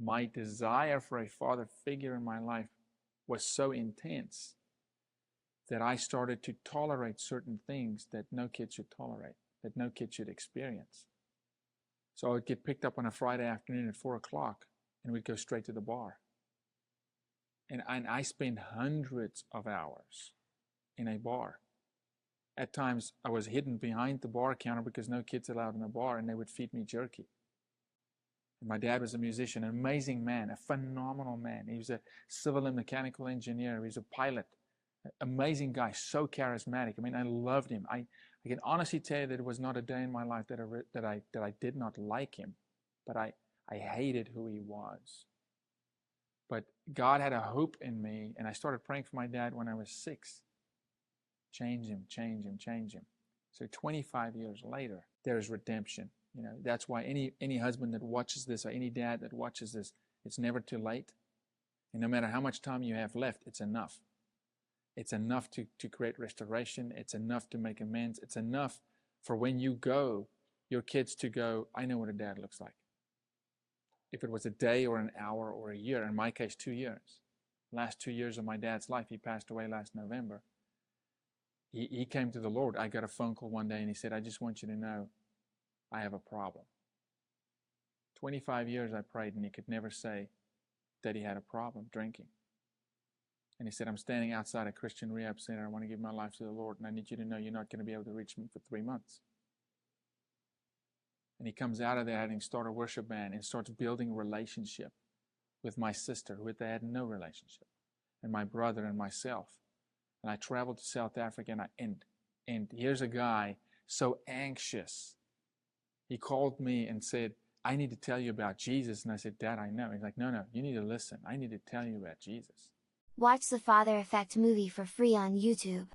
my desire for a father figure in my life was so intense that I started to tolerate certain things that no kid should tolerate, that no kid should experience. So I would get picked up on a Friday afternoon at 4 o'clock and we'd go straight to the bar. And I spent hundreds of hours in a bar. At times I was hidden behind the bar counter because no kids allowed in the bar, and they would feed me jerky. And my dad was a musician, an amazing man, a phenomenal man. He was a civil and mechanical engineer. He was a pilot, amazing guy, so charismatic. I mean, I loved him. I can honestly tell you that it was not a day in my life that I did not like him, but I hated who he was. But God had a hope in me, and I started praying for my dad when I was 6. Change him, change him, change him. So 25 years later, there's redemption. You know, that's why any husband that watches this, or any dad that watches this, it's never too late. And no matter how much time you have left, it's enough. It's enough to create restoration. It's enough to make amends. It's enough for when you go, your kids to go, I know what a dad looks like. If it was a day or an hour or a year, in my case, 2 years. Last 2 years of my dad's life, he passed away last November. He came to the Lord. I got a phone call one day and he said, I just want you to know I have a problem. 25 years I prayed and he could never say that he had a problem drinking. And he said, I'm standing outside a Christian rehab center. I want to give my life to the Lord, and I need you to know you're not going to be able to reach me for 3 months. And he comes out of there having started a worship band and starts building a relationship with my sister, who they had no relationship, and my brother and myself. And I traveled to South Africa, and here's a guy so anxious. He called me and said, I need to tell you about Jesus. And I said, Dad, I know. He's like, no, you need to listen. I need to tell you about Jesus. Watch the Father Effect movie for free on YouTube.